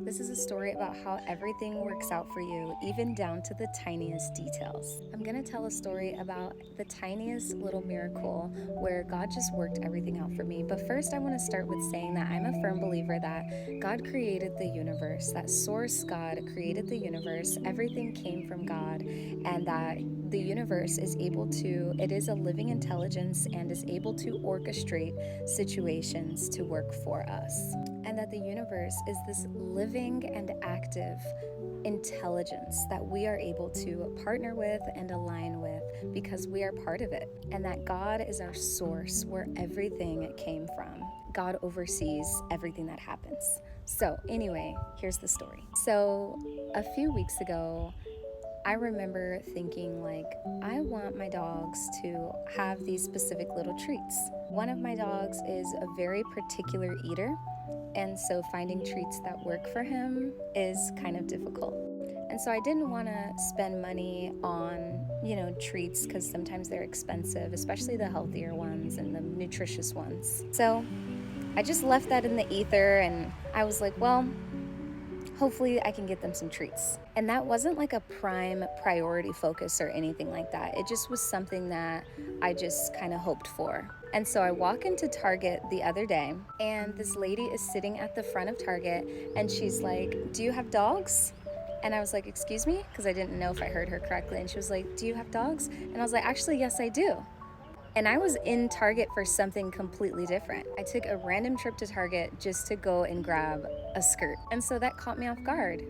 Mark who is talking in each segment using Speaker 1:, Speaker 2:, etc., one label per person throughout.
Speaker 1: This is a story about how everything works out for you, even down to the tiniest details. I'm going to tell a story about the tiniest little miracle where God just worked everything out for me. But first, I want to start with saying that I'm a firm believer that God created the universe, that source God created the universe, everything came from God, and that the universe is it is a living intelligence and is able to orchestrate situations to work for us. And that the universe is this living and active intelligence that we are able to partner with and align with because we are part of it. And that God is our source where everything came from. God oversees everything that happens. So, anyway, here's the story. So, a few weeks ago, I remember thinking, like, I want my dogs to have these specific little treats. One of my dogs is a very particular eater, and so finding treats that work for him is kind of difficult. And so I didn't want to spend money on, treats because sometimes they're expensive, especially the healthier ones and the nutritious ones. So I just left that in the ether and I was like, well, hopefully I can get them some treats. And that wasn't like a prime priority focus or anything like that. It just was something that I just kind of hoped for. And so I walk into Target the other day and this lady is sitting at the front of Target and she's like, "Do you have dogs?" And I was like, "Excuse me?" Because I didn't know if I heard her correctly. And she was like, "Do you have dogs?" And I was like, "Actually, yes, I do." And I was in Target for something completely different. I took a random trip to Target just to go and grab a skirt. And so that caught me off guard.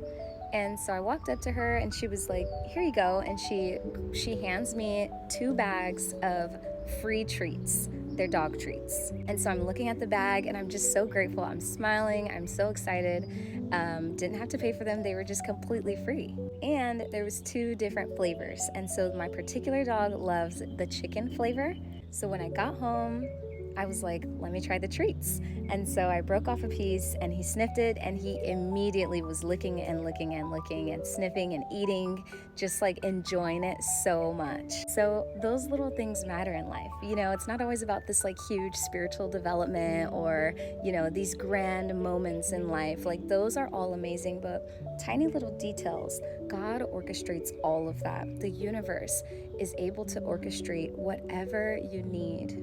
Speaker 1: And so I walked up to her and she was like, "Here you go." And she hands me 2 bags of free treats. They're dog treats. And so I'm looking at the bag and I'm just so grateful. I'm smiling. I'm so excited. Didn't have to pay for them. They were just completely free. And there was 2 different flavors. And so my particular dog loves the chicken flavor. So when I got home, I was like, let me try the treats. And so I broke off a piece and he sniffed it and he immediately was licking and licking and licking and sniffing and eating, just like enjoying it so much. So those little things matter in life. It's not always about this like huge spiritual development or, these grand moments in life. Like those are all amazing, but tiny little details, God orchestrates all of that. The universe is able to orchestrate whatever you need